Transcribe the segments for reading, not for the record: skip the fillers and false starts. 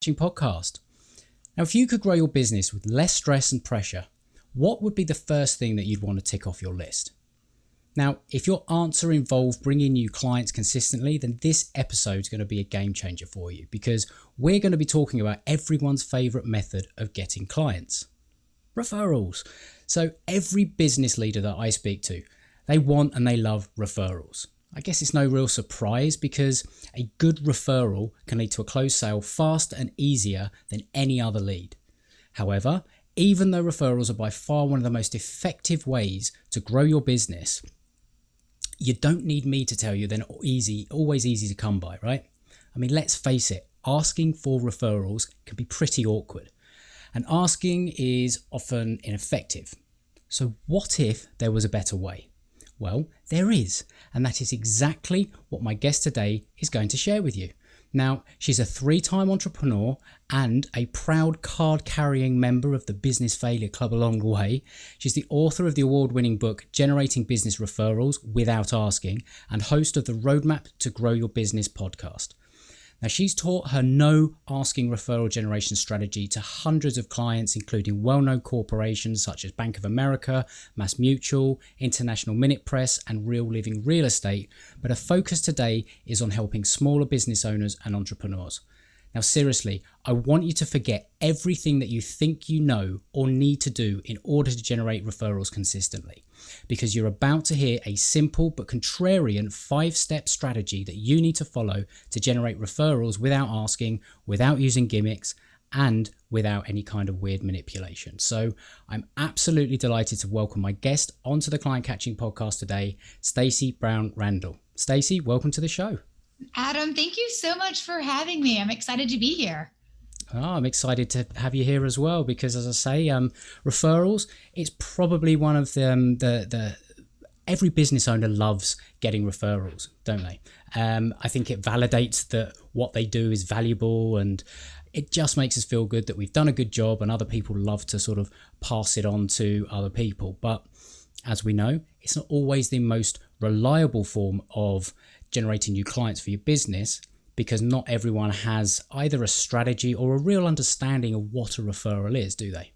Catching podcast. Now, if you could grow your business with less stress and pressure, what would be the first thing that you'd want to tick off your list? Now, if your answer involved bringing new clients consistently, then this episode is going to be a game changer for you, because we're going to be talking about everyone's favorite method of getting clients: referrals. So every business leader that I speak to, they want and they love referrals. I guess it's no real surprise, because a good referral can lead to a closed sale faster and easier than any other lead. However, even though referrals are by far one of the most effective ways to grow your business, you don't need me to tell you they're not always easy to come by, right? I mean, let's face it, asking for referrals can be pretty awkward, and asking is often ineffective. So what if there was a better way? Well, there is, and that is exactly what my guest today is going to share with you. Now, she's a 3-time entrepreneur and a proud card-carrying member of the Business Failure Club along the way. She's the author of the award-winning book, Generating Business Referrals Without Asking, and host of the Roadmap to Grow Your Business podcast. Now, she's taught her no asking referral generation strategy to hundreds of clients, including well-known corporations such as Bank of America, Mass Mutual, International Minute Press, and Real Living Real Estate. But her focus today is on helping smaller business owners and entrepreneurs. Now, seriously, I want you to forget everything that you think you know or need to do in order to generate referrals consistently, because you're about to hear a simple but contrarian 5-step strategy that you need to follow to generate referrals without asking, without using gimmicks, and without any kind of weird manipulation. So I'm absolutely delighted to welcome my guest onto the Client Catching podcast today, Stacey Brown Randall. Stacey, welcome to the show. Adam, thank you so much for having me. I'm excited to be here. I'm excited to have you here as well, because, as I say, referrals, it's probably one of them, every business owner loves getting referrals, don't they? I think it validates that what they do is valuable, and it just makes us feel good that we've done a good job, and other people love to sort of pass it on to other people. But as we know, it's not always the most reliable form of generating new clients for your business, because not everyone has either a strategy or a real understanding of what a referral is, do they?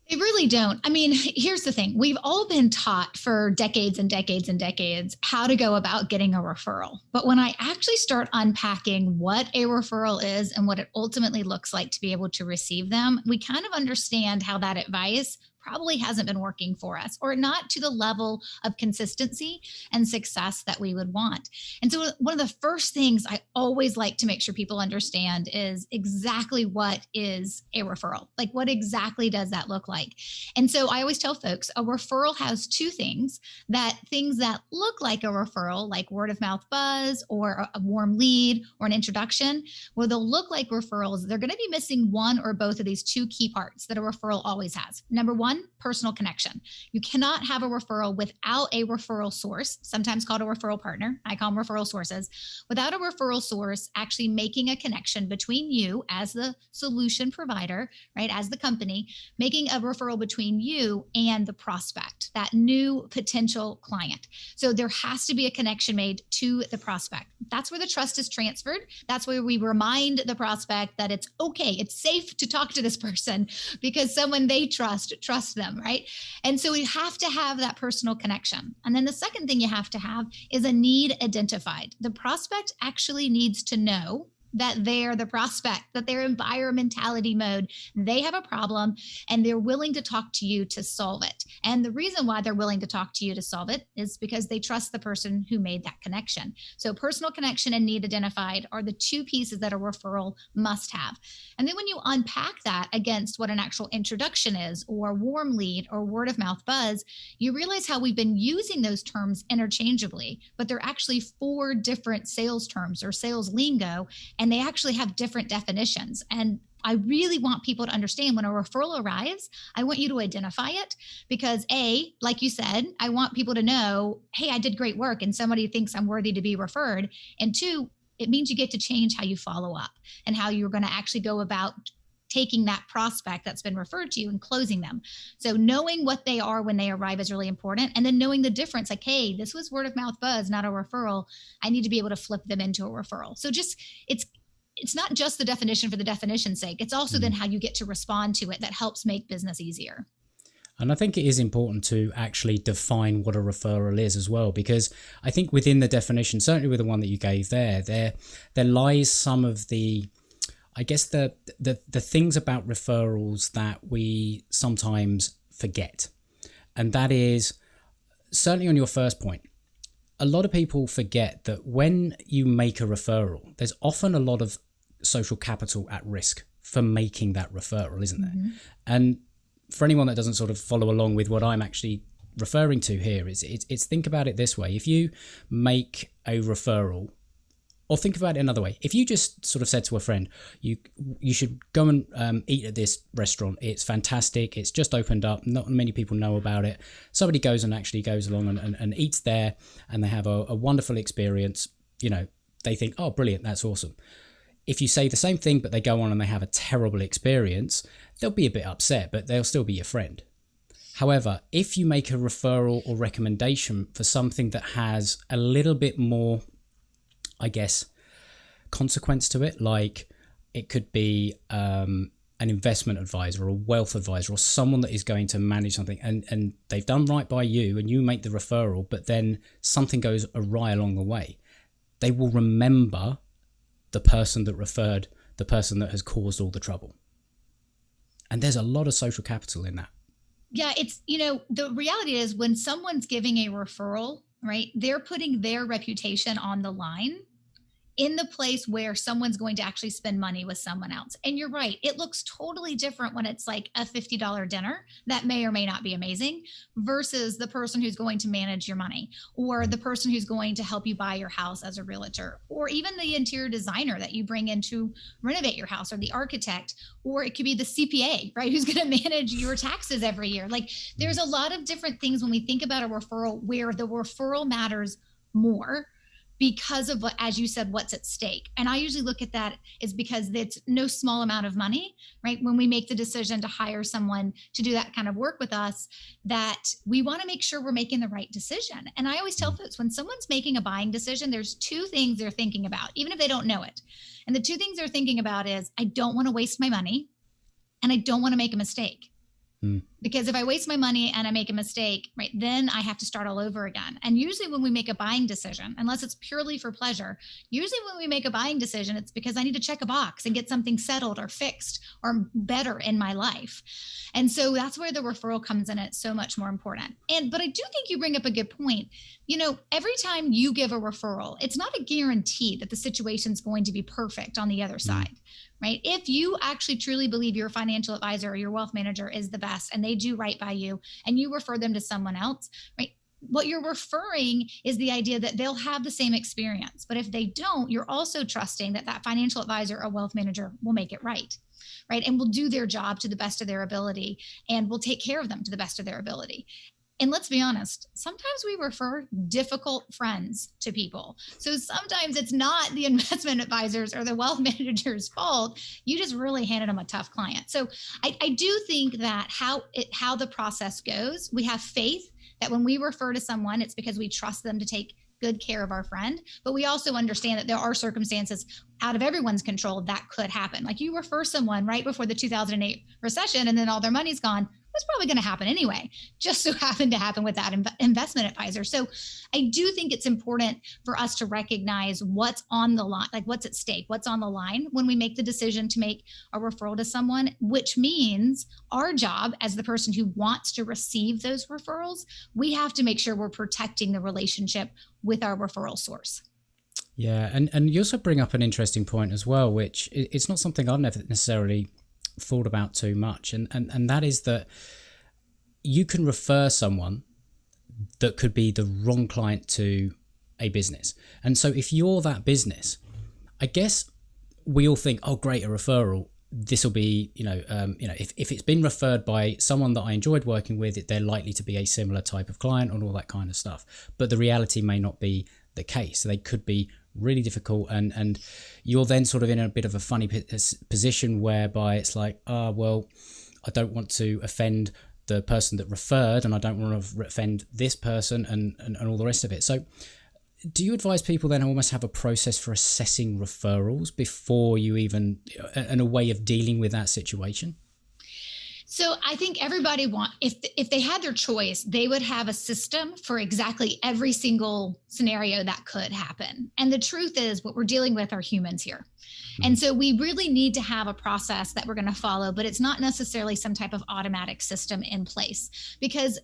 They really don't. I mean, here's the thing. We've all been taught for decades and decades and decades how to go about getting a referral. But when I actually start unpacking what a referral is and what it ultimately looks like to be able to receive them, we kind of understand how that advice probably hasn't been working for us, or not to the level of consistency and success that we would want. And so one of the first things I always like to make sure people understand is exactly what is a referral. Like, what exactly does that look like? And so I always tell folks a referral has two things that look like a referral, like word of mouth buzz or a warm lead or an introduction, where they'll look like referrals. They're going to be missing one or both of these two key parts that a referral always has. Number one, personal connection. You cannot have a referral without a referral source, sometimes called a referral partner. I call them referral sources. Without a referral source actually making a connection between you as the solution provider, right, as the company, making a referral between you and the prospect, that new potential client. So there has to be a connection made to the prospect. That's where the trust is transferred. That's where we remind the prospect that it's okay, it's safe to talk to this person because someone they trust them, right? And so we have to have that personal connection. And then the second thing you have to have is a need identified. The prospect actually needs to know that they're the prospect, that they're in buyer mentality mode. They have a problem and they're willing to talk to you to solve it. And the reason why they're willing to talk to you to solve it is because they trust the person who made that connection. So personal connection and need identified are the two pieces that a referral must have. And then when you unpack that against what an actual introduction is, or warm lead, or word of mouth buzz, you realize how we've been using those terms interchangeably, but they're actually 4 different sales terms or sales lingo, and they actually have different definitions. And I really want people to understand when a referral arrives, I want you to identify it because A, like you said, I want people to know, hey, I did great work and somebody thinks I'm worthy to be referred. And 2, it means you get to change how you follow up and how you're going to actually go about taking that prospect that's been referred to you and closing them. So knowing what they are when they arrive is really important. And then knowing the difference, like, hey, this was word of mouth buzz, not a referral. I need to be able to flip them into a referral. So just, it's it's not just the definition for the definition's sake. It's also then how you get to respond to it that helps make business easier. And I think it is important to actually define what a referral is as well, because I think within the definition, certainly with the one that you gave there lies some of the, I guess, the things about referrals that we sometimes forget. And that is certainly on your first point. A lot of people forget that when you make a referral, there's often a lot of social capital at risk for making that referral, isn't there? And for anyone that doesn't sort of follow along with what I'm actually referring to here, it's think about it this way. If you make a referral, or think about it another way. If you just sort of said to a friend, you should go and eat at this restaurant. It's fantastic. It's just opened up. Not many people know about it. Somebody goes along and eats there, and they have a wonderful experience. You know, they think, oh, brilliant, that's awesome. If you say the same thing, but they go on and they have a terrible experience, they'll be a bit upset, but they'll still be your friend. However, if you make a referral or recommendation for something that has a little bit more, I guess, consequence to it, like it could be an investment advisor or a wealth advisor or someone that is going to manage something, and they've done right by you and you make the referral, but then something goes awry along the way, they will remember the person that referred the person that has caused all the trouble. And there's a lot of social capital in that. Yeah, it's, the reality is when someone's giving a referral, right, they're putting their reputation on the line in the place where someone's going to actually spend money with someone else. And you're right. It looks totally different when it's like a $50 dinner that may or may not be amazing versus the person who's going to manage your money, or the person who's going to help you buy your house as a realtor, or even the interior designer that you bring in to renovate your house, or the architect, or it could be the CPA, right, who's going to manage your taxes every year. Like, there's a lot of different things when we think about a referral where the referral matters more, because of what, as you said, what's at stake. And I usually look at that is because it's no small amount of money, right? When we make the decision to hire someone to do that kind of work with us, that we want to make sure we're making the right decision. And I always tell folks, when someone's making a buying decision, there's two things they're thinking about, even if they don't know it. And the two things they're thinking about is, I don't want to waste my money and I don't want to make a mistake. Because if I waste my money and I make a mistake, right, then I have to start all over again. And usually when we make a buying decision, unless it's purely for pleasure, usually when we make a buying decision, it's because I need to check a box and get something settled or fixed or better in my life. And so that's where the referral comes in. It's so much more important. But I do think you bring up a good point. Every time you give a referral, it's not a guarantee that the situation's going to be perfect on the other side. Right? If you actually truly believe your financial advisor or your wealth manager is the best and they do right by you and you refer them to someone else, right? What you're referring is the idea that they'll have the same experience. But if they don't, you're also trusting that that financial advisor or wealth manager will make it right? And will do their job to the best of their ability and will take care of them to the best of their ability. And let's be honest, sometimes we refer difficult friends to people. So sometimes it's not the investment advisors or the wealth manager's fault. You just really handed them a tough client. So I do think that how the process goes, we have faith that when we refer to someone, it's because we trust them to take good care of our friend. But we also understand that there are circumstances out of everyone's control that could happen. Like you refer someone right before the 2008 recession and then all their money's gone. It's probably going to happen anyway, just so happened to happen with that investment advisor. So I do think it's important for us to recognize what's on the line, like what's at stake, what's on the line when we make the decision to make a referral to someone, which means our job as the person who wants to receive those referrals, we have to make sure we're protecting the relationship with our referral source. Yeah. And you also bring up an interesting point as well, which it's not something I've never necessarily thought about too much, and that is that you can refer someone that could be the wrong client to a business. And so if you're that business, I guess we all think, oh great, a referral, this will be if it's been referred by someone that I enjoyed working with, they're likely to be a similar type of client and all that kind of stuff. But the reality may not be the case. So they could be really difficult, and you're then sort of in a bit of a funny position whereby it's like, well, I don't want to offend the person that referred and I don't want to offend this person and all the rest of it. So do you advise people then almost have a process for assessing referrals before you even, and a way of dealing with that situation? So I think everybody if they had their choice, they would have a system for exactly every single scenario that could happen. And the truth is, what we're dealing with are humans here. And so we really need to have a process that we're going to follow, but it's not necessarily some type of automatic system in place, because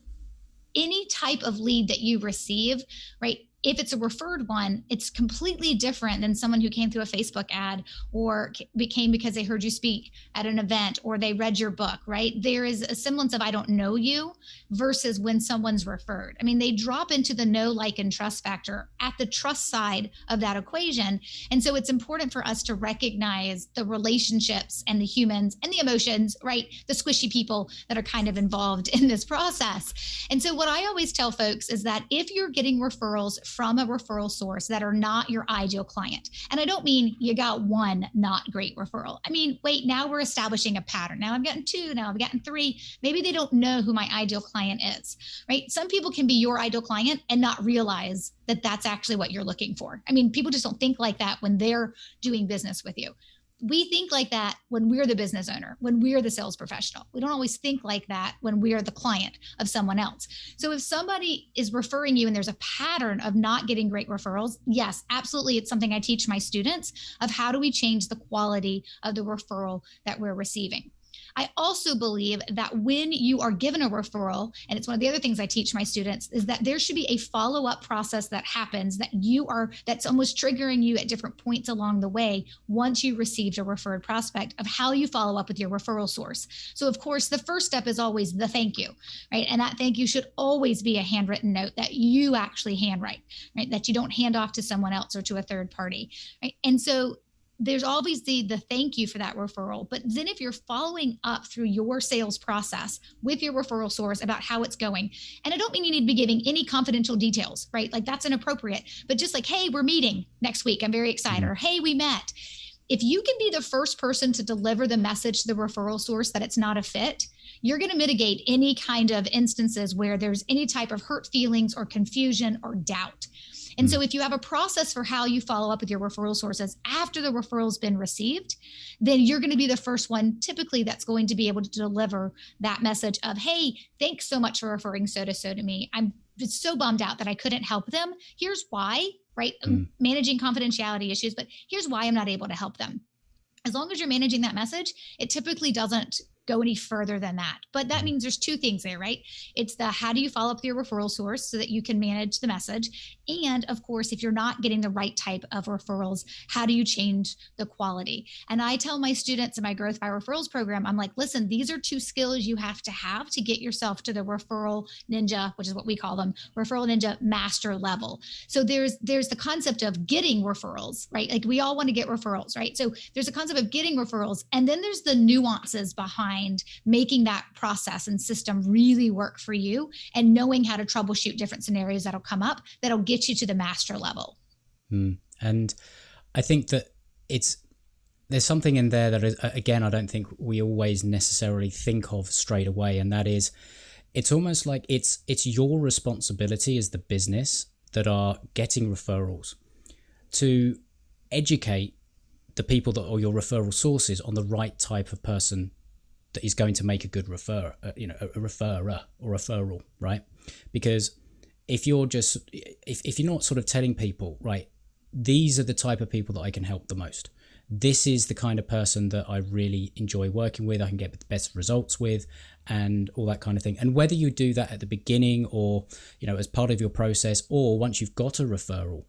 any type of lead that you receive, right? If it's a referred one, it's completely different than someone who came through a Facebook ad or became because they heard you speak at an event or they read your book, right? There is a semblance of I don't know you versus when someone's referred. I mean, they drop into the know, like, and trust factor at the trust side of that equation. And so it's important for us to recognize the relationships and the humans and the emotions, right? The squishy people that are kind of involved in this process. And so what I always tell folks is that if you're getting referrals from a referral source that are not your ideal client, and I don't mean you got one not great referral. I mean, wait, now we're establishing a pattern. Now I've gotten two, now I've gotten three. Maybe they don't know who my ideal client is, right? Some people can be your ideal client and not realize that that's actually what you're looking for. I mean, people just don't think like that when they're doing business with you. We think like that when we're the business owner, when we're the sales professional. We don't always think like that when we're the client of someone else. So if somebody is referring you and there's a pattern of not getting great referrals, yes, absolutely. It's something I teach my students of how do we change the quality of the referral that we're receiving. I also believe that when you are given a referral, and it's one of the other things I teach my students, is that there should be a follow-up process that happens that's almost triggering you at different points along the way once you received a referred prospect, of how you follow up with your referral source. So of course, the first step is always the thank you, right? And that thank you should always be a handwritten note that you actually handwrite, right? That you don't hand off to someone else or to a third party, right? And so there's always the thank you for that referral. But then if you're following up through your sales process with your referral source about how it's going, and I don't mean you need to be giving any confidential details, right? Like that's inappropriate, but just like, hey, we're meeting next week, I'm very excited, or hey, we met. If you can be the first person to deliver the message to the referral source that it's not a fit, you're going to mitigate any kind of instances where there's any type of hurt feelings or confusion or doubt. And so if you have a process for how you follow up with your referral sources after the referral's been received, then you're going to be the first one typically that's going to be able to deliver that message of, hey, thanks so much for referring so-to-so to me. I'm just so bummed out that I couldn't help them. Here's why, right? Managing confidentiality issues, but here's why I'm not able to help them. As long as you're managing that message, it typically doesn't go any further than that. But that means there's two things there, right? It's the how do you follow up with your referral source so that you can manage the message? And of course, if you're not getting the right type of referrals, how do you change the quality? And I tell my students in my Growth by Referrals program, I'm like, listen, these are two skills you have to get yourself to the referral ninja, which is what we call them, referral ninja master level. So there's the concept of getting referrals, right? Like we all want to get referrals, right? So there's a concept of getting referrals. And then there's the nuances behind making that process and system really work for you and knowing how to troubleshoot different scenarios that'll come up that'll get you to the master level. And I think that there's something in there that is, again, I don't think we always necessarily think of straight away. And that is, it's almost like it's your responsibility as the business that are getting referrals to educate the people that are your referral sources on the right type of person that is going to make a good referrer, a referrer or referral, right? Because if you're not sort of telling people, right, these are the type of people that I can help the most. This is the kind of person that I really enjoy working with, I can get the best results with, and all that kind of thing. And whether you do that at the beginning or, as part of your process, or once you've got a referral,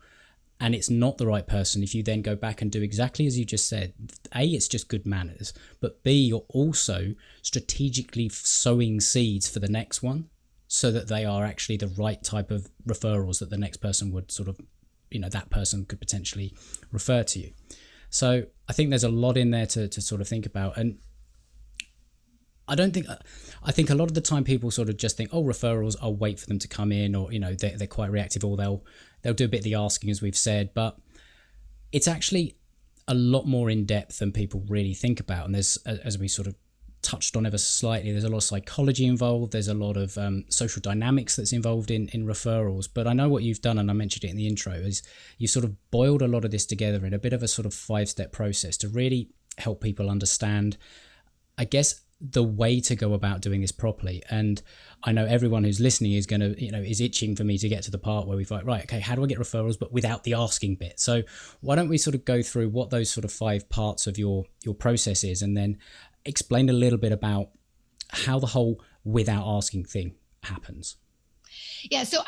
and it's not the right person, if you then go back and do exactly as you just said, A, it's just good manners, but B, you're also strategically sowing seeds for the next one so that they are actually the right type of referrals that the next person would sort of, that person could potentially refer to you. So I think there's a lot in there to sort of think about. And I think a lot of the time people sort of just think, oh, referrals, I'll wait for them to come in, or, they're quite reactive, or they'll do a bit of the asking, as we've said, but it's actually a lot more in depth than people really think about. And there's, as we sort of touched on ever so slightly. There's a lot of psychology involved. There's a lot of social dynamics that's involved in referrals. But I know what you've done, and I mentioned it in the intro, is you sort of boiled a lot of this together in a bit of a sort of 5-step process to really help people understand, I guess, the way to go about doing this properly. And I know everyone who's listening is going to, is itching for me to get to the part where we've like, right, okay, how do I get referrals, but without the asking bit? So why don't we sort of go through what those sort of 5 parts of your process is, and then explain a little bit about how the whole without asking thing happens. Yeah, so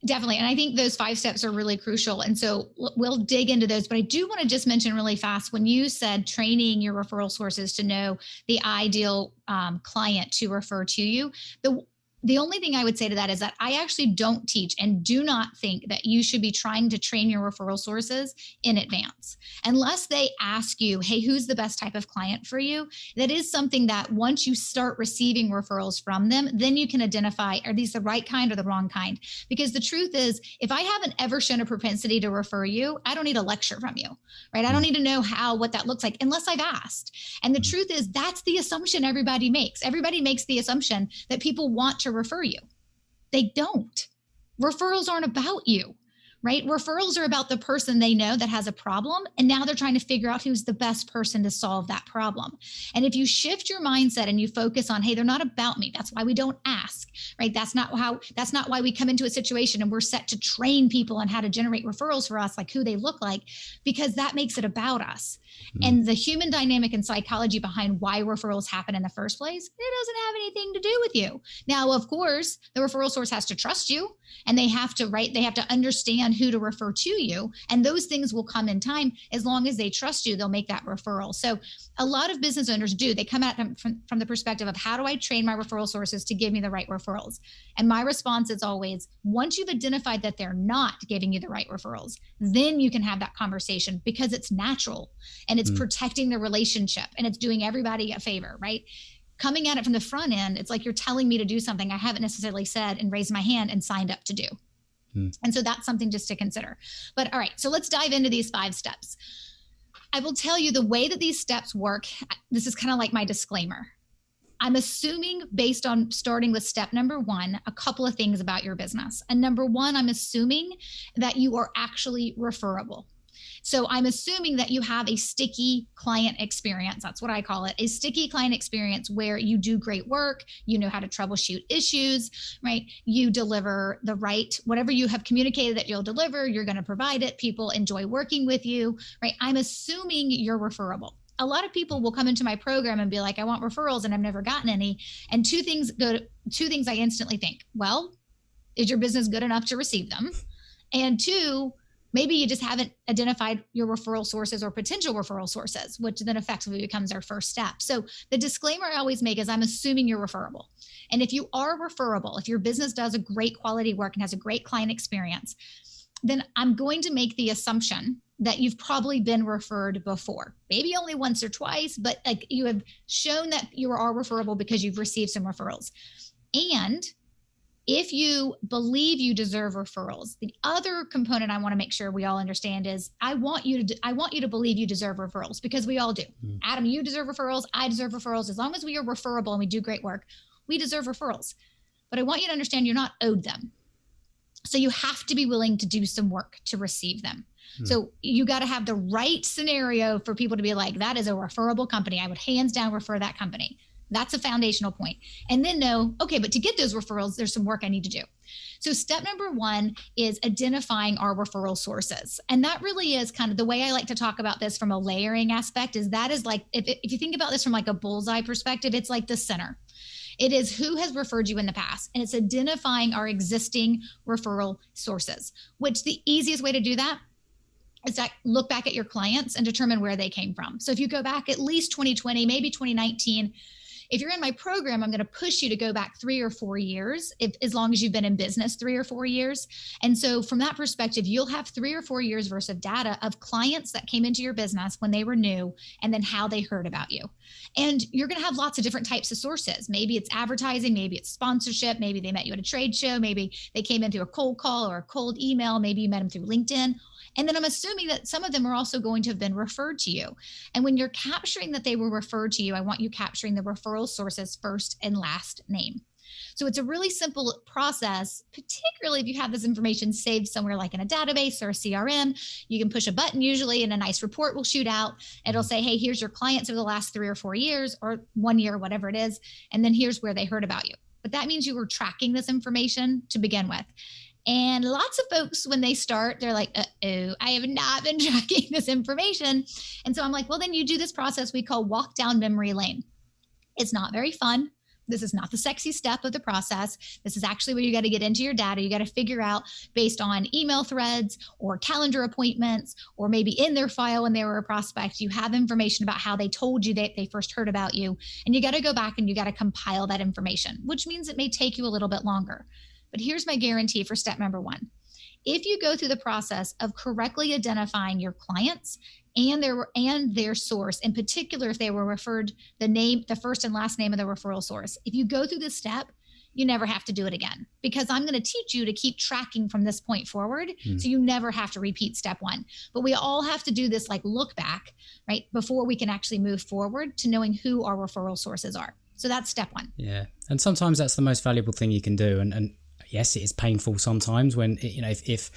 definitely. And I think those 5 steps are really crucial. And so we'll dig into those. But I do want to just mention really fast, when you said training your referral sources to know the ideal client to refer to you, the only thing I would say to that is that I actually don't teach and do not think that you should be trying to train your referral sources in advance. Unless they ask you, hey, who's the best type of client for you? That is something that once you start receiving referrals from them, then you can identify, are these the right kind or the wrong kind? Because the truth is, if I haven't ever shown a propensity to refer you, I don't need a lecture from you, right? I don't need to know what that looks like unless I've asked. And the truth is, that's the assumption everybody makes. Everybody makes the assumption that people want to refer you. They don't. Referrals aren't about you, right? Referrals are about the person they know that has a problem, and now they're trying to figure out who's the best person to solve that problem. And if you shift your mindset and you focus on, hey, they're not about me. That's why we don't ask, right? That's not why we come into a situation and we're set to train people on how to generate referrals for us, like who they look like, because that makes it about us. And the human dynamic and psychology behind why referrals happen in the first place, it doesn't have anything to do with you. Now, of course, the referral source has to trust you, and they have to understand who to refer to you. And those things will come in time. As long as they trust you, they'll make that referral. So a lot of business owners do. They come at them from the perspective of, how do I train my referral sources to give me the right referrals? And my response is always, once you've identified that they're not giving you the right referrals, then you can have that conversation, because it's natural and it's protecting the relationship and it's doing everybody a favor, right? Coming at it from the front end, it's like you're telling me to do something I haven't necessarily said and raised my hand and signed up to do. And so that's something just to consider. But all right, so let's dive into these 5 steps. I will tell you the way that these steps work. This is kind of like my disclaimer. I'm assuming, based on starting with step number 1, a couple of things about your business. And number 1, I'm assuming that you are actually referable. So I'm assuming that you have a sticky client experience. That's what I call it, a sticky client experience, where you do great work, you know how to troubleshoot issues, right? You deliver the right, whatever you have communicated that you'll deliver, you're going to provide it. People enjoy working with you, right? I'm assuming you're referable. A lot of people will come into my program and be like, I want referrals, and I've never gotten any. And two things I instantly think. Well, is your business good enough to receive them? And 2, maybe you just haven't identified your referral sources or potential referral sources, which then effectively becomes our first step. So the disclaimer I always make is, I'm assuming you're referable. And if you are referable, if your business does a great quality work and has a great client experience, then I'm going to make the assumption that you've probably been referred before, maybe only once or twice, but like you have shown that you are referable because you've received some referrals. And if you believe you deserve referrals, the other component I want to make sure we all understand is, I want you to believe you deserve referrals, because we all do. Adam, you deserve referrals. I deserve referrals. As long as we are referable and we do great work, we deserve referrals. But I want you to understand you're not owed them. So you have to be willing to do some work to receive them. So you got to have the right scenario for people to be like, that is a referable company. I would hands down refer that company. That's a foundational point. And then know, okay, but to get those referrals, there's some work I need to do. So step number 1 is identifying our referral sources. And that really is kind of the way I like to talk about this from a layering aspect, is that is like, if you think about this from like a bullseye perspective, it's like the center. It is who has referred you in the past. And it's identifying our existing referral sources, which the easiest way to do that is to look back at your clients and determine where they came from. So if you go back at least 2020, maybe 2019, if you're in my program, I'm going to push you to go back 3 or 4 years, as long as you've been in business 3 or 4 years. And so from that perspective, you'll have 3 or 4 years worth of data of clients that came into your business when they were new, and then how they heard about you. And you're going to have lots of different types of sources. Maybe it's advertising, maybe it's sponsorship, maybe they met you at a trade show, maybe they came in through a cold call or a cold email, maybe you met them through LinkedIn. And then I'm assuming that some of them are also going to have been referred to you. And when you're capturing that they were referred to you, I want you capturing the referral source's first and last name. So it's a really simple process, particularly if you have this information saved somewhere like in a database or a CRM. You can push a button usually and a nice report will shoot out. It'll say, hey, here's your clients over the last 3 or 4 years or 1 year, whatever it is. And then here's where they heard about you. But that means you were tracking this information to begin with. And lots of folks, when they start, they're like, uh-oh, I have not been tracking this information. And so I'm like, well, then you do this process we call walk down memory lane. It's not very fun. This is not the sexy step of the process. This is actually where you got to get into your data. You got to figure out based on email threads or calendar appointments, or maybe in their file when they were a prospect, you have information about how they told you that they first heard about you. And you got to go back and you got to compile that information, which means it may take you a little bit longer. But here's my guarantee for step number 1. If you go through the process of correctly identifying your clients and their source, in particular, if they were referred, the first and last name of the referral source, if you go through this step, you never have to do it again, because I'm going to teach you to keep tracking from this point forward. So you never have to repeat step 1. But we all have to do this like look back, right? Before we can actually move forward to knowing who our referral sources are. So that's step 1. Yeah. And sometimes that's the most valuable thing you can do. And yes, it is painful sometimes when, if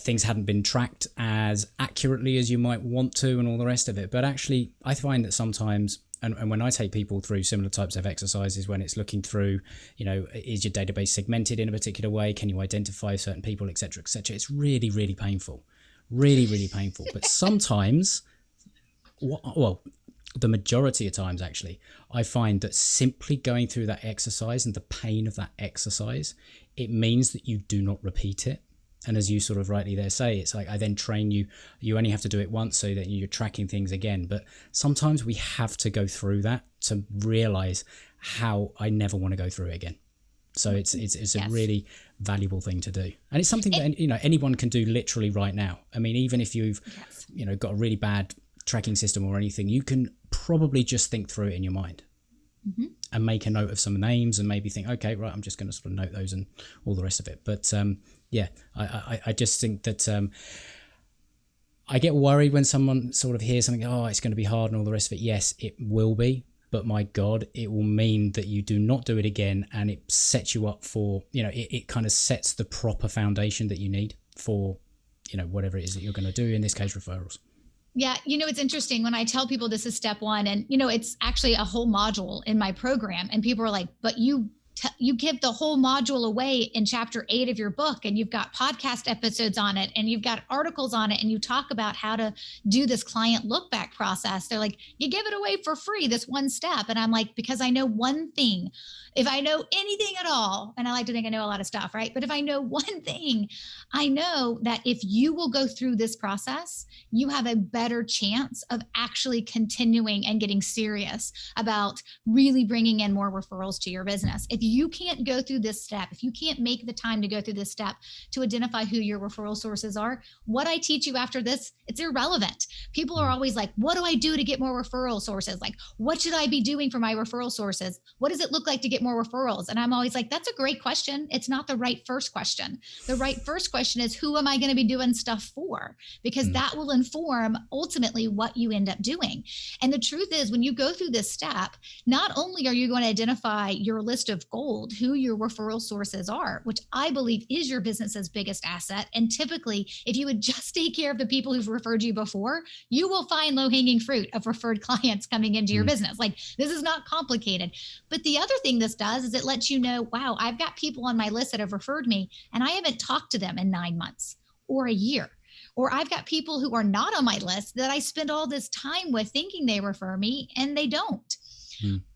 things hadn't been tracked as accurately as you might want to and all the rest of it. But actually, I find that sometimes, and when I take people through similar types of exercises, when it's looking through, is your database segmented in a particular way? Can you identify certain people, et cetera, et cetera? It's really, really painful. Really, really painful. But sometimes, the majority of times, actually, I find that simply going through that exercise and the pain of that exercise, it means that you do not repeat it. And as you sort of rightly there say, it's like I then train you, you only have to do it once so that you're tracking things again. But sometimes we have to go through that to realize how I never want to go through it again. So it's yes, a really valuable thing to do. And it's something that, anyone can do literally right now. I mean, even if you've, got a really bad tracking system or anything, you can probably just think through it in your mind and make a note of some names and maybe think, okay, right, I'm just going to sort of note those and all the rest of it. But I just think that I get worried when someone sort of hears something, it's going to be hard and all the rest of it. Yes, it will be. But my God, it will mean that you do not do it again, and it sets you up for, it kind of sets the proper foundation that you need for, whatever it is that you're going to do, in this case, referrals. Yeah. It's interesting when I tell people this is step 1, and, it's actually a whole module in my program, and people are like, but you give the whole module away in chapter 8 of your book, and you've got podcast episodes on it, and you've got articles on it, and you talk about how to do this client look back process. They're like, you give it away for free, this one step. And I'm like, because I know one thing. If I know anything at all, and I like to think I know a lot of stuff, right? But if I know one thing, I know that if you will go through this process, you have a better chance of actually continuing and getting serious about really bringing in more referrals to your business. If you can't go through this step, if you can't make the time to go through this step to identify who your referral sources are, what I teach you after this, it's irrelevant. People are always like, what do I do to get more referral sources? Like, what should I be doing for my referral sources? What does it look like to get more referrals? And I'm always like, that's a great question. It's not the right first question. The right first question is, who am I going to be doing stuff for? Because that will inform ultimately what you end up doing. And the truth is, when you go through this step, not only are you going to identify your list of gold, who your referral sources are, which I believe is your business's biggest asset. And typically, if you would just take care of the people who've referred you before, you will find low-hanging fruit of referred clients coming into your business. Like, this is not complicated. But the other thing this does is it lets you know, wow, I've got people on my list that have referred me, and I haven't talked to them in 9 months or a year. Or I've got people who are not on my list that I spend all this time with thinking they refer me, and they don't.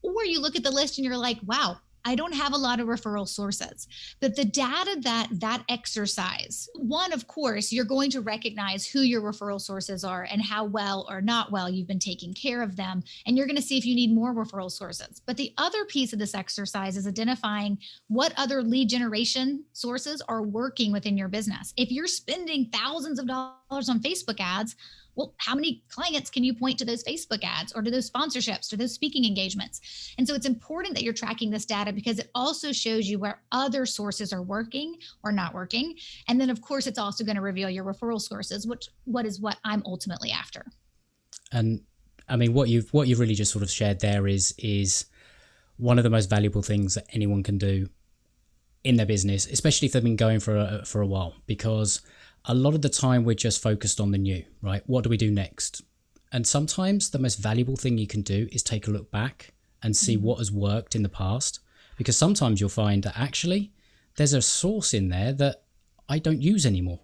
Or you look at the list and you're like, wow, I don't have a lot of referral sources. But the data that exercise, one, of course, you're going to recognize who your referral sources are and how well or not well you've been taking care of them. And you're going to see if you need more referral sources. But the other piece of this exercise is identifying what other lead generation sources are working within your business. If you're spending thousands of dollars on Facebook ads, Well, how many clients can you point to those Facebook ads or to those sponsorships, to those speaking engagements? And so it's important that you're tracking this data because it also shows you where other sources are working or not working. And then, of course, it's also going to reveal your referral sources, which is what I'm ultimately after. And I mean, what you've really just sort of shared there is one of the most valuable things that anyone can do in their business, especially if they've been going for a while, because a lot of the time we're just focused on the new, right? What do we do next? And sometimes the most valuable thing you can do is take a look back and see what has worked in the past, because sometimes you'll find that actually there's a source in there that I don't use anymore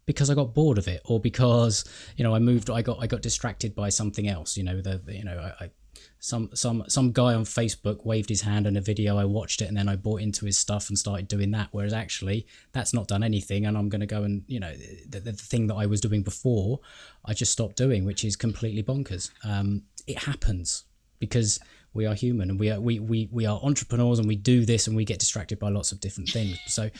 because I got bored of it, or because, you know, I got distracted by something else. You know, some guy on Facebook waved his hand in a video, I watched it, and then I bought into his stuff and started doing that, whereas actually that's not done anything, and I'm going to go and, you know, the thing that I was doing before I just stopped doing, which is completely bonkers. It happens because we are human, and we are entrepreneurs, and we do this, and we get distracted by lots of different things. So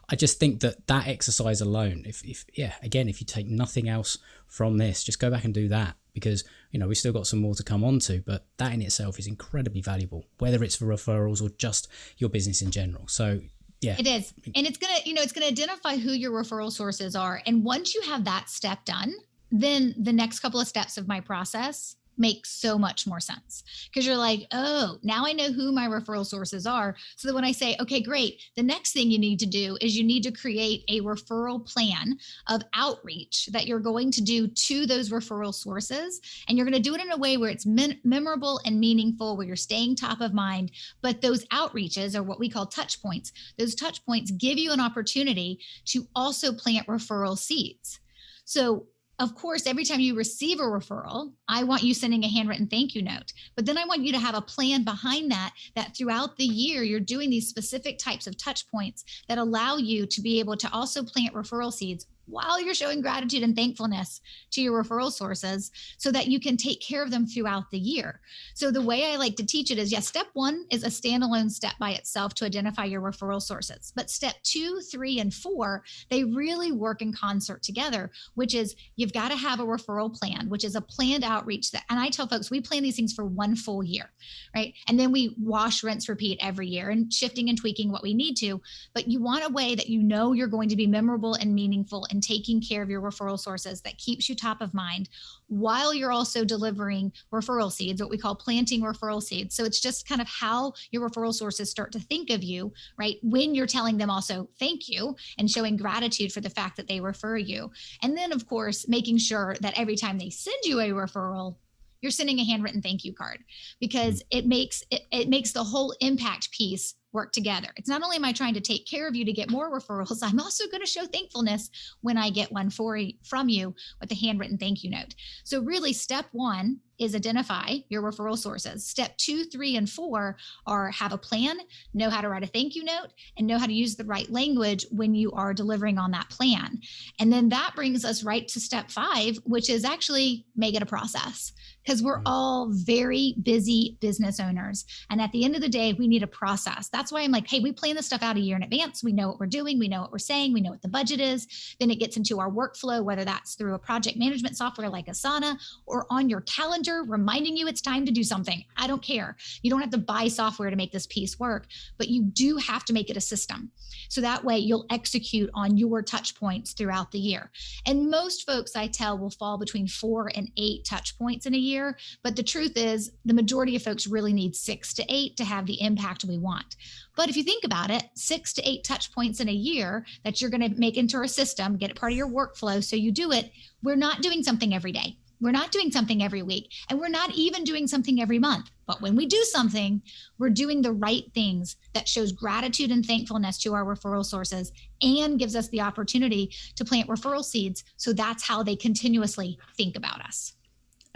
I just think that exercise alone, if you take nothing else from this, just go back and do that, because, you know, we've still got some more to come on to, but that in itself is incredibly valuable, whether it's for referrals or just your business in general. So yeah, it is. And it's going to identify who your referral sources are. And once you have that step done, then the next couple of steps of my process make so much more sense, because you're like, oh, now I know who my referral sources are. So that when I say, okay, great, the next thing you need to do is you need to create a referral plan of outreach that you're going to do to those referral sources. And you're going to do it in a way where it's memorable and meaningful, where you're staying top of mind. But those outreaches are what we call touch points. Those touch points give you an opportunity to also plant referral seeds. So of course, every time you receive a referral, I want you sending a handwritten thank you note. But then I want you to have a plan behind that throughout the year, you're doing these specific types of touch points that allow you to be able to also plant referral seeds while you're showing gratitude and thankfulness to your referral sources, so that you can take care of them throughout the year. So the way I like to teach it is, yes, step 1 is a standalone step by itself to identify your referral sources. But step 2, 3, and 4, they really work in concert together, which is you've got to have a referral plan, which is a planned outreach and I tell folks, we plan these things for 1 full year, right? And then we wash, rinse, repeat every year, and shifting and tweaking what we need to. But you want a way that you know you're going to be memorable and meaningful and taking care of your referral sources, that keeps you top of mind while you're also delivering referral seeds, what we call planting referral seeds. So it's just kind of how your referral sources start to think of you, right? When you're telling them also thank you and showing gratitude for the fact that they refer you. And then, of course, making sure that every time they send you a referral, you're sending a handwritten thank you card, because it makes the whole impact piece work together. It's not only am I trying to take care of you to get more referrals, I'm also going to show thankfulness when I get one from you with a handwritten thank you note. So really, step 1 is identify your referral sources. Step 2, 3, and 4 are have a plan, know how to write a thank you note, and know how to use the right language when you are delivering on that plan. And then that brings us right to step 5, which is actually make it a process, because we're all very busy business owners. And at the end of the day, we need a process. That's why I'm like, hey, we plan this stuff out a year in advance. We know what we're doing. We know what we're saying. We know what the budget is. Then it gets into our workflow, whether that's through a project management software like Asana, or on your calendar, reminding you it's time to do something. I don't care. You don't have to buy software to make this piece work, but you do have to make it a system. So that way you'll execute on your touch points throughout the year. And most folks, I tell, will fall between 4 and 8 touch points in a year. But the truth is, the majority of folks really need 6 to 8 to have the impact we want. But if you think about it, 6 to 8 touch points in a year that you're going to make into a system, get it part of your workflow so you do it. We're not doing something every day. We're not doing something every week, and we're not even doing something every month. But when we do something, we're doing the right things that shows gratitude and thankfulness to our referral sources and gives us the opportunity to plant referral seeds. So that's how they continuously think about us.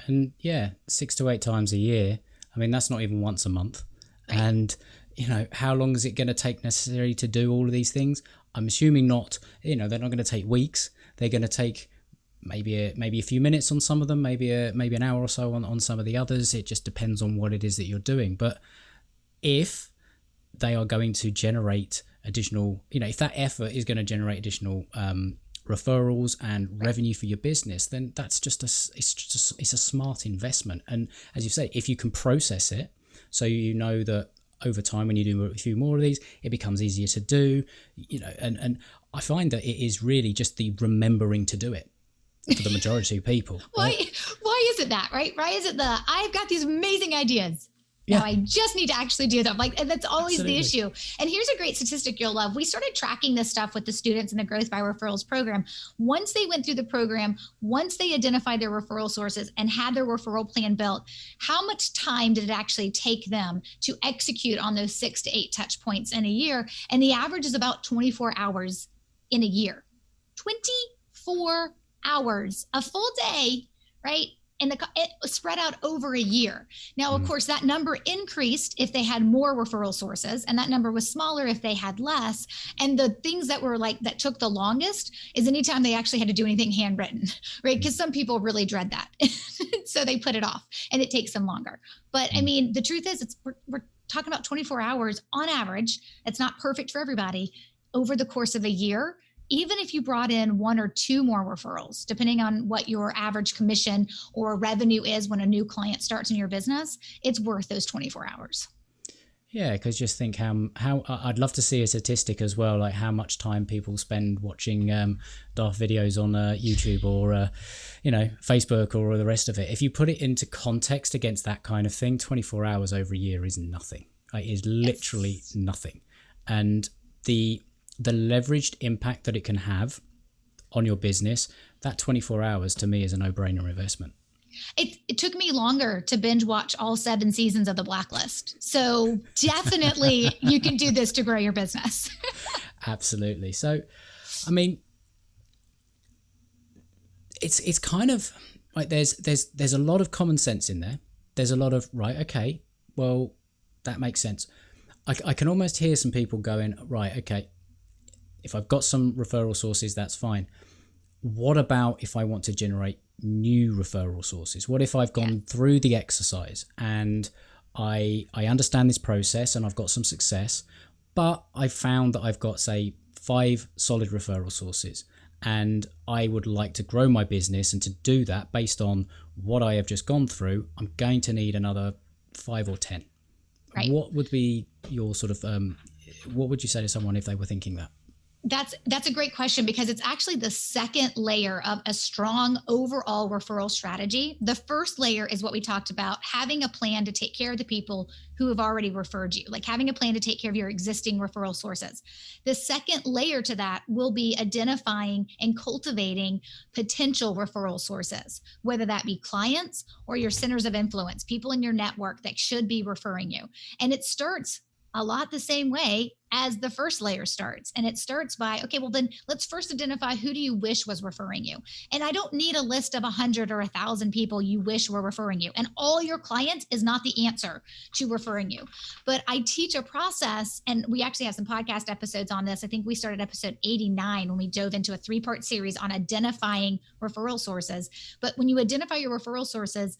And yeah, 6 to 8 times a year. I mean, that's not even once a month. Right. And, you know, how long is it going to take necessarily to do all of these things? I'm assuming not, you know, they're not going to take weeks. They're going to take maybe a few minutes on some of them, maybe an hour or so on some of the others. It just depends on what it is that you're doing. But if they are going to generate additional, you know, if that effort is going to generate additional referrals and revenue for your business, then that's it's a smart investment. And as you say, if you can process it, so you know that over time when you do a few more of these, it becomes easier to do, and I find that it is really just the remembering to do it for the majority of people. Why is it that, right? Why is it I've got these amazing ideas. Yeah. Now I just need to actually do them. Like, and that's always Absolutely. the issue. And here's a great statistic you'll love. We started tracking this stuff with the students in the Growth by Referrals program. Once they went through the program, once they identified their referral sources and had their referral plan built, how much time did it actually take them to execute on those 6 to 8 touch points in a year? And the average is about 24 hours in a year. 24 hours, a full day, right? And it was spread out over a year. Now, of course, that number increased if they had more referral sources, and that number was smaller if they had less. And the things that were that took the longest is anytime they actually had to do anything handwritten, right? Because some people really dread that. So they put it off and it takes them longer. But I mean, the truth is we're talking about 24 hours on average. It's not perfect for everybody over the course of a year. Even if you brought in 1 or 2 more referrals, depending on what your average commission or revenue is when a new client starts in your business, it's worth those 24 hours. Yeah, because just think how I'd love to see a statistic as well, like how much time people spend watching daft videos on YouTube or Facebook or the rest of it. If you put it into context against that kind of thing, 24 hours over a year is nothing. It is literally nothing. And the leveraged impact that it can have on your business, that 24 hours to me is a no-brainer investment. It took me longer to binge watch all 7 seasons of The Blacklist. So definitely you can do this to grow your business. Absolutely. So, I mean, it's kind of like there's a lot of common sense in there. There's a lot of, right, okay, well, that makes sense. I can almost hear some people going, right, okay, if I've got some referral sources, that's fine. What about if I want to generate new referral sources? What if I've gone through the exercise and I understand this process and I've got some success, but I've found that I've got, say, 5 solid referral sources and I would like to grow my business, and to do that based on what I have just gone through, I'm going to need another 5 or 10. Right. What would be your sort of, what would you say to someone if they were thinking that? That's a great question, because it's actually the second layer of a strong overall referral strategy. The first layer is what we talked about, having a plan to take care of the people who have already referred you, like having a plan to take care of your existing referral sources. The second layer to that will be identifying and cultivating potential referral sources, whether that be clients or your centers of influence, people in your network that should be referring you. And it starts a lot the same way as the first layer starts. And it starts by, okay, well then let's first identify who do you wish was referring you. And I don't need a list of 100 or 1,000 people you wish were referring you. And all your clients is not the answer to referring you. But I teach a process, and we actually have some podcast episodes on this. I think we started episode 89 when we dove into a 3-part series on identifying referral sources. But when you identify your referral sources,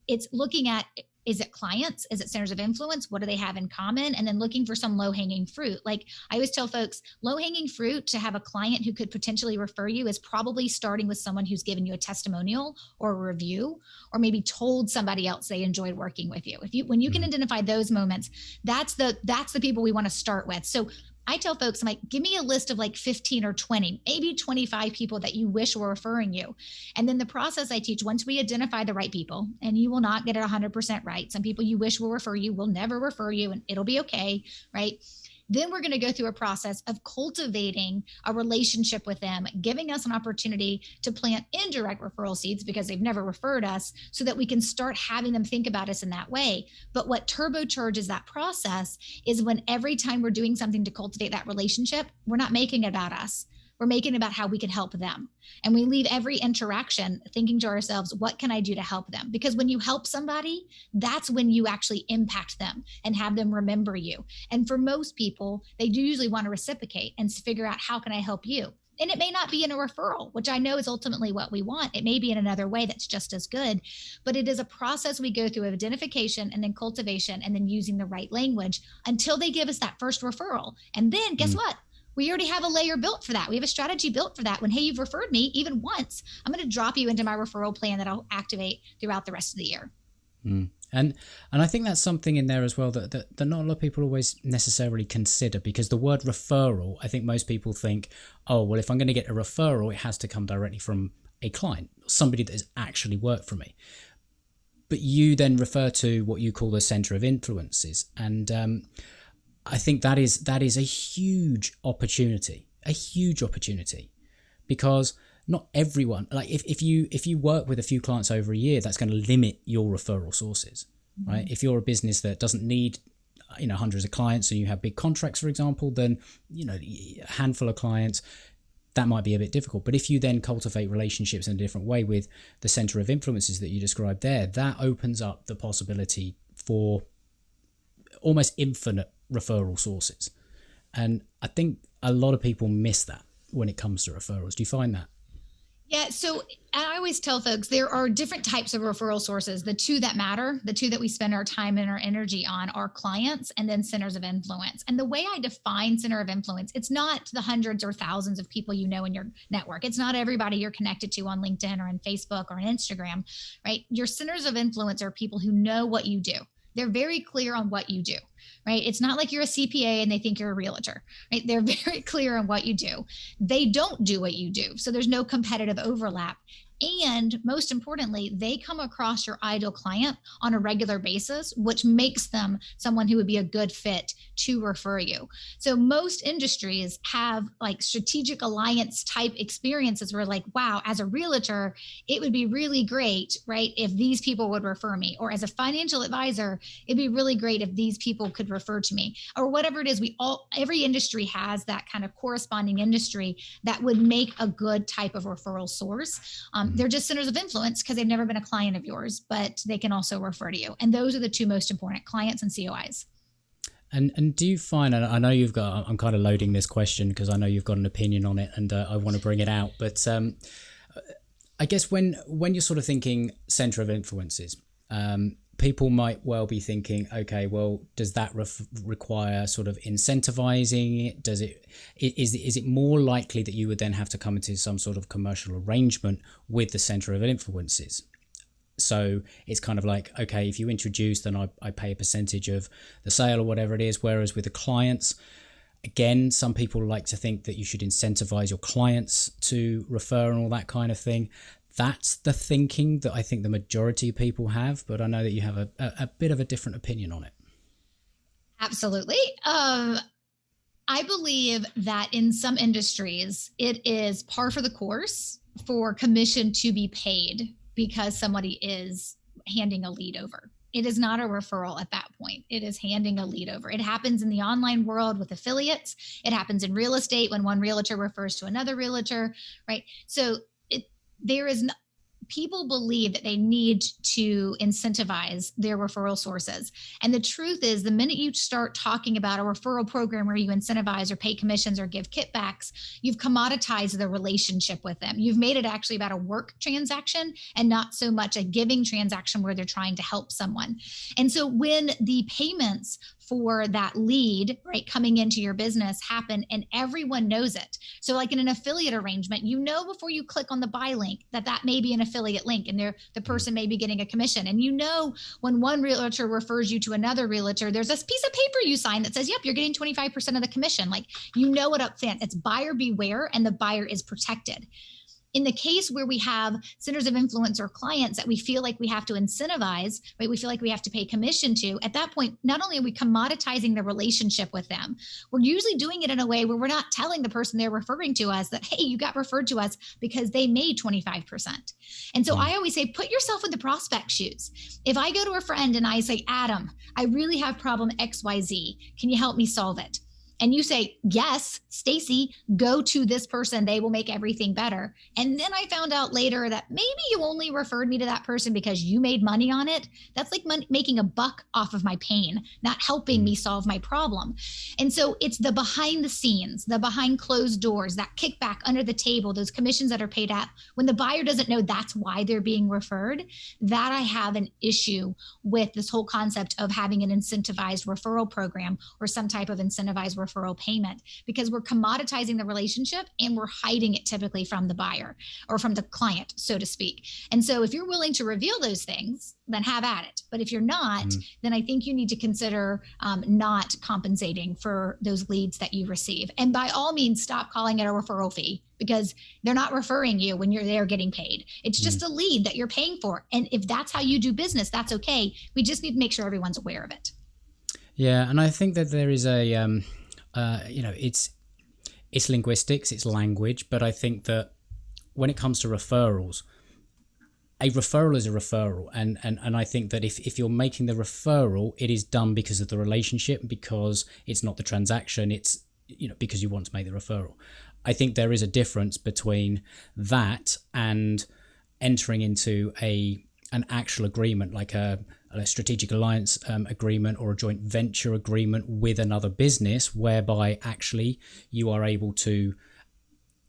it's looking at, is it clients? Is it centers of influence? What do they have in common? And then looking for some low-hanging fruit. Like I always tell folks, low-hanging fruit to have a client who could potentially refer you is probably starting with someone who's given you a testimonial or a review, or maybe told somebody else they enjoyed working with you. When you can identify those moments, that's the people we want to start with. So I tell folks, I'm like, give me a list of like 15 or 20, maybe 25 people that you wish were referring you. And then the process I teach, once we identify the right people, and you will not get it 100% right. Some people you wish will refer you will never refer you, and it'll be okay, right? Then we're going to go through a process of cultivating a relationship with them, giving us an opportunity to plant indirect referral seeds because they've never referred us, so that we can start having them think about us in that way. But what turbocharges that process is when every time we're doing something to cultivate that relationship, we're not making it about us. We're making it about how we can help them. And we leave every interaction thinking to ourselves, what can I do to help them? Because when you help somebody, that's when you actually impact them and have them remember you. And for most people, they do usually want to reciprocate and figure out, how can I help you? And it may not be in a referral, which I know is ultimately what we want. It may be in another way that's just as good, but it is a process we go through of identification and then cultivation and then using the right language until they give us that first referral. And then guess what? we already have a layer built for that. We have a strategy built for that. When, hey, you've referred me even once, I'm going to drop you into my referral plan that I'll activate throughout the rest of the year. And I think that's something in there as well that not a lot of people always necessarily consider, because the word referral, I think most people think, oh, well, if I'm going to get a referral, it has to come directly from a client, somebody that has actually worked for me. But you then refer to what you call the center of influences. And I think that is a huge opportunity, because not everyone, like if you work with a few clients over a year, that's going to limit your referral sources, right? If you're a business that doesn't need, hundreds of clients and you have big contracts, for example, then, a handful of clients, that might be a bit difficult. But if you then cultivate relationships in a different way with the center of influences that you described there, that opens up the possibility for almost infinite referral sources. And I think a lot of people miss that when it comes to referrals. Do you find that? Yeah. So I always tell folks there are different types of referral sources. The two that matter, the two that we spend our time and our energy on, are clients and then centers of influence. And the way I define center of influence, it's not the hundreds or thousands of people you know in your network. It's not everybody you're connected to on LinkedIn or on Facebook or on Instagram, right? Your centers of influence are people who know what you do. They're very clear on what you do, right? It's not like you're a CPA and they think you're a realtor, right? They're very clear on what you do. They don't do what you do. So there's no competitive overlap. And most importantly, they come across your ideal client on a regular basis, which makes them someone who would be a good fit to refer you. So most industries have like strategic alliance type experiences where like, wow, as a realtor, it would be really great, right, if these people would refer me. Or as a financial advisor, it'd be really great if these people could refer to me. Or whatever it is, every industry has that kind of corresponding industry that would make a good type of referral source. They're just centers of influence because they've never been a client of yours, but they can also refer to you. And those are the two most important, clients and COIs. And do you find, and I know I'm kind of loading this question because I know you've got an opinion on it and I want to bring it out, but I guess when you're sort of thinking center of influences, people might well be thinking, okay, well, does that require sort of incentivizing it? Is it more likely that you would then have to come into some sort of commercial arrangement with the center of influences? So it's kind of like, okay, if you introduce, then I pay a percentage of the sale or whatever it is. Whereas with the clients, again, some people like to think that you should incentivize your clients to refer and all that kind of thing. That's the thinking that I think the majority of people have, but I know that you have a bit of a different opinion on it. Absolutely. I believe that in some industries, it is par for the course for commission to be paid because somebody is handing a lead over. It is not a referral at that point. It is handing a lead over. It happens in the online world with affiliates. It happens in real estate when one realtor refers to another realtor, right? So people believe that they need to incentivize their referral sources. And the truth is, the minute you start talking about a referral program where you incentivize or pay commissions or give kickbacks, you've commoditized the relationship with them. You've made it actually about a work transaction and not so much a giving transaction where they're trying to help someone. And so when the payments for that lead, right, coming into your business happen and everyone knows it. So like in an affiliate arrangement, you know before you click on the buy link that may be an affiliate link and the person may be getting a commission. And you know when one realtor refers you to another realtor, there's this piece of paper you sign that says, yep, you're getting 25% of the commission. Like, you know it up front. It's buyer beware and the buyer is protected. In the case where we have centers of influence or clients that we feel like we have to incentivize, right? We feel like we have to pay commission to, at that point, not only are we commoditizing the relationship with them, we're usually doing it in a way where we're not telling the person they're referring to us that, hey, you got referred to us because they made 25%. And so I always say, put yourself in the prospect shoes. If I go to a friend and I say, Adam, I really have problem XYZ. Can you help me solve it? And you say, yes, Stacey, go to this person. They will make everything better. And then I found out later that maybe you only referred me to that person because you made money on it. That's like making a buck off of my pain, not helping me solve my problem. And so it's the behind the scenes, the behind closed doors, that kickback under the table, those commissions that are paid out when the buyer doesn't know that's why they're being referred, that I have an issue with this whole concept of having an incentivized referral program or some type of incentivized referral referral payment because we're commoditizing the relationship and we're hiding it typically from the buyer or from the client, so to speak. And so if you're willing to reveal those things, then have at it. But if you're not, then I think you need to consider not compensating for those leads that you receive. And by all means, stop calling it a referral fee because they're not referring you when you're there getting paid. It's just a lead that you're paying for. And if that's how you do business, that's okay. We just need to make sure everyone's aware of it. Yeah. And I think that there is a, it's linguistics, it's language, but I think that when it comes to referrals, a referral is a referral. And I think that if you're making the referral, it is done because of the relationship, an it's not the transaction. It's, because you want to make the referral. I think there is a difference between that and entering into an actual agreement, like a strategic alliance agreement or a joint venture agreement with another business, whereby actually you are able to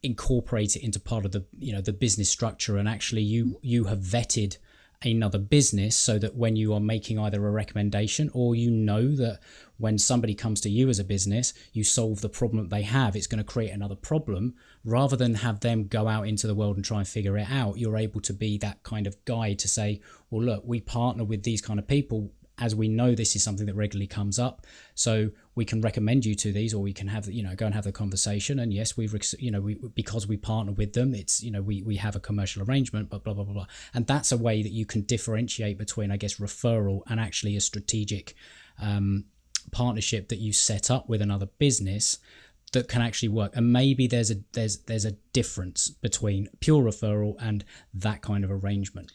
incorporate it into part of the business structure, and actually you have vetted another business so that when you are making either a recommendation or that when somebody comes to you as a business, you solve the problem that they have, it's going to create another problem. Rather than have them go out into the world and try and figure it out, you're able to be that kind of guide to say, well, look, we partner with these kind of people as we know this is something that regularly comes up, so we can recommend you to these, or we can have go and have the conversation. And yes, because we partner with them, it's we have a commercial arrangement, but blah blah blah blah. And that's a way that you can differentiate between, I guess, referral and actually a strategic partnership that you set up with another business that can actually work. And maybe there's a difference between pure referral and that kind of arrangement.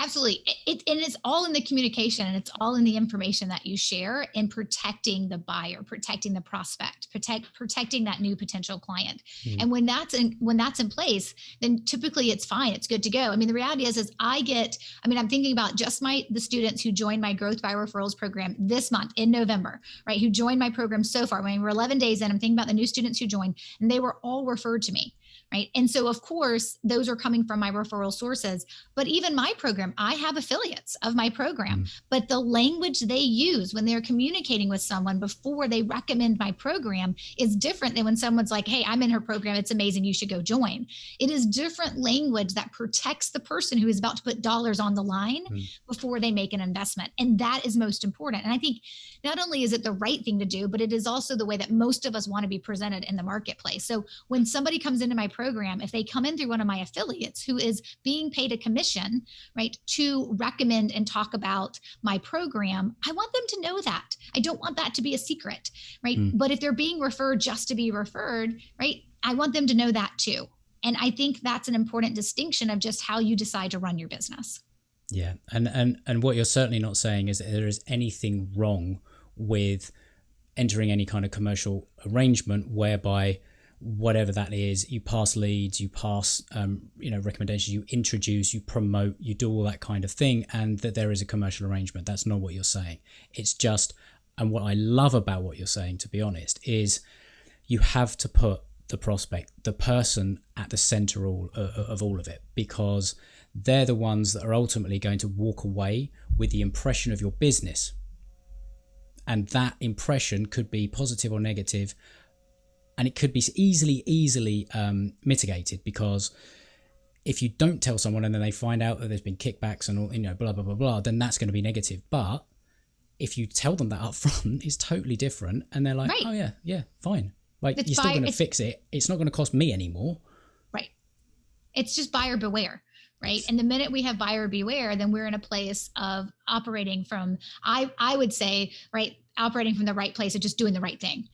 Absolutely. And it's all in the communication, and it's all in the information that you share, and protecting the buyer, protecting the prospect, protecting that new potential client. And when that's in place, then typically it's fine. It's good to go. I mean, the reality is I'm thinking about just the students who joined my Growth by Referrals program this month in November, right? Who joined my program so far. When we're 11 days in, I'm thinking about the new students who joined, and they were all referred to me. Right. And so, of course, those are coming from my referral sources. But even my program, I have affiliates of my program. But the language they use when they're communicating with someone before they recommend my program is different than when someone's like, hey, I'm in her program. It's amazing. You should go join. It is different language that protects the person who is about to put dollars on the line before they make an investment. And that is most important. And I think not only is it the right thing to do, but it is also the way that most of us want to be presented in the marketplace. So when somebody comes into my program, if they come in through one of my affiliates who is being paid a commission, right, to recommend and talk about my program, I want them to know that. I don't want that to be a secret, right? But if they're being referred just to be referred, right, I want them to know that too. And I think that's an important distinction of just how you decide to run your business. Yeah. And what you're certainly not saying is that there is anything wrong with entering any kind of commercial arrangement whereby whatever that is, you pass leads, you pass recommendations, you introduce, you promote, you do all that kind of thing, and that there is a commercial arrangement. That's not what you're saying. It's just, and what I love about what you're saying, to be honest, is you have to put the prospect, the person, at the center of all of it, because they're the ones that are ultimately going to walk away with the impression of your business. And that impression could be positive or negative. And it could be easily mitigated, because if you don't tell someone and then they find out that there's been kickbacks and all, blah, blah, blah, blah, then that's going to be negative. But if you tell them that up front, it's totally different. And they're like, right. Oh yeah, fine. Like, you're still going to fix it. It's not going to cost me anymore. Right. It's just buyer beware. Right. And the minute we have buyer beware, then we're in a place of operating from, I would say, right, operating from the right place of just doing the right thing.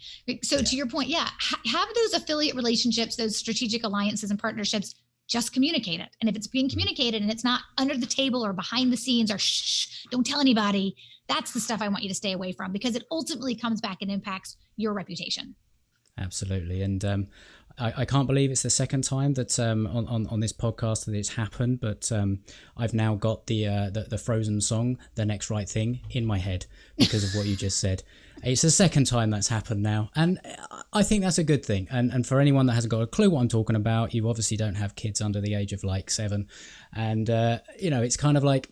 So to your point, have those affiliate relationships, those strategic alliances and partnerships, just communicate it. And if it's being communicated and it's not under the table or behind the scenes or shh, don't tell anybody, that's the stuff I want you to stay away from, because it ultimately comes back and impacts your reputation. Absolutely. And I can't believe it's the second time that on this podcast that it's happened, but I've now got the Frozen song, The Next Right Thing, in my head because of what you just said. It's the second time that's happened now, and I think that's a good thing. And for anyone that hasn't got a clue what I'm talking about, you obviously don't have kids under the age of like 7, and it's kind of like,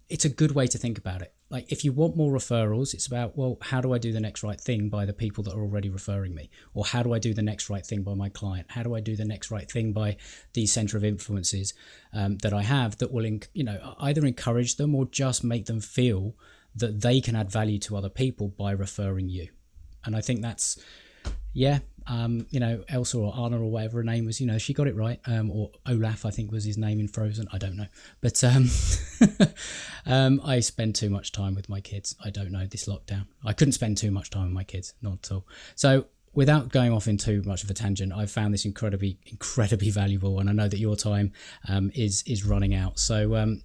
it's a good way to think about it. like if you want more referrals, it's about, well, how do I do the next right thing by the people that are already referring me? Or how do I do the next right thing by my client? How do I do the next right thing by the center of influences that I have that will, either encourage them or just make them feel that they can add value to other people by referring you. And I think that's, Elsa or Anna or whatever her name was, she got it right. Or Olaf, I think was his name in Frozen. I don't know. But I spend too much time with my kids. I don't know, this lockdown. I couldn't spend too much time with my kids, not at all. So without going off in too much of a tangent, I've found this incredibly valuable. And I know that your time is running out. So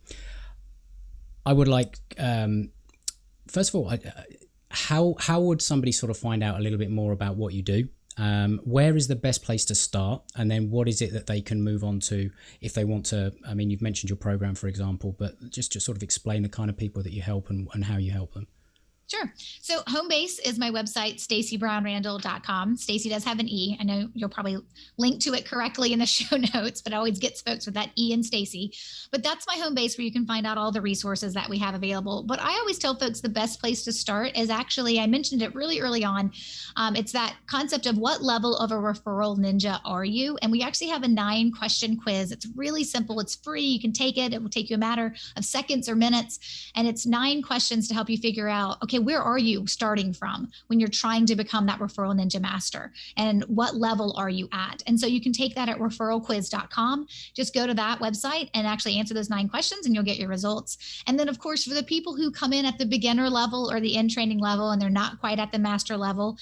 I would like, first of all, how would somebody sort of find out a little bit more about what you do? Where is the best place to start? And then what is it that they can move on to if they want to? I mean, you've mentioned your program, for example, but just sort of explain the kind of people that you help and how you help them. Sure. So home base is my website, StaceyBrownRandall.com. Stacey does have an E. I know you'll probably link to it correctly in the show notes, but I always get folks with that E in Stacey. But that's my home base where you can find out all the resources that we have available. But I always tell folks the best place to start is actually, I mentioned it really early on. It's that concept of what level of a referral ninja are you? And we actually have a 9-question quiz. It's really simple. It's free. You can take it. It will take you a matter of seconds or minutes. And it's 9 questions to help you figure out, okay, where are you starting from when you're trying to become that referral ninja master, and what level are you at? And so you can take that at referralquiz.com. Just go to that website and actually answer those 9 questions and you'll get your results. And then of course, for the people who come in at the beginner level or the in-training level and they're not quite at the master level,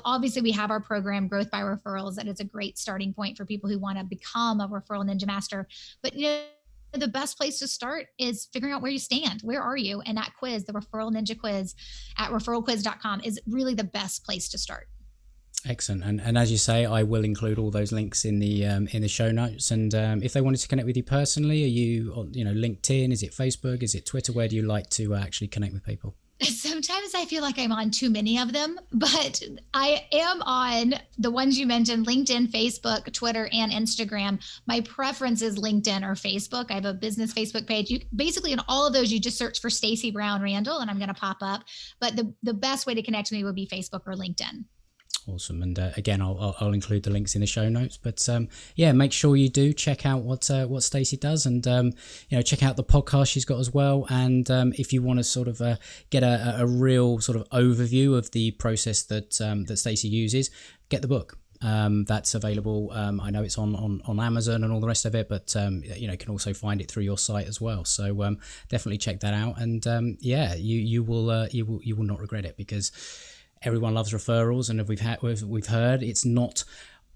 obviously we have our program Growth by Referrals, and it's a great starting point for people who want to become a referral ninja master. But the best place to start is figuring out where you stand. Where are you? And that quiz, the Referral Ninja quiz at referralquiz.com, is really the best place to start. Excellent. And as you say, I will include all those links in the show notes. And if they wanted to connect with you personally, are you on, LinkedIn? Is it Facebook? Is it Twitter? Where do you like to actually connect with people? Sometimes I feel like I'm on too many of them, but I am on the ones you mentioned: LinkedIn, Facebook, Twitter, and Instagram. My preference is LinkedIn or Facebook. I have a business Facebook page. Basically in all of those, you just search for Stacey Brown Randall and I'm going to pop up. But the best way to connect with me would be Facebook or LinkedIn. Awesome. And again, I'll include the links in the show notes. But make sure you do check out what Stacey does, and check out the podcast she's got as well. And if you want to sort of get a real sort of overview of the process that Stacey uses, get the book. That's available. I know it's on Amazon and all the rest of it, but you can also find it through your site as well. So definitely check that out. And you will not regret it, because everyone loves referrals, and we've heard it's not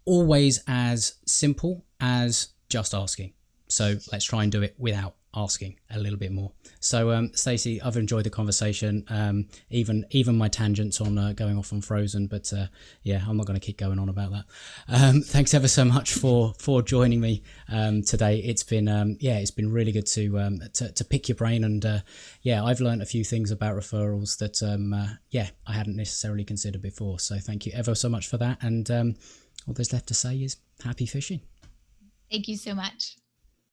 always as simple as just asking. So let's try and do it without asking a little bit more. So Stacey, I've enjoyed the conversation, even my tangents on going off on Frozen, but I'm not going to keep going on about that. Thanks ever so much for joining me today. It's been really good to pick your brain, and I've learned a few things about referrals that I hadn't necessarily considered before. So thank you ever so much for that, and all there's left to say is happy fishing. Thank you so much.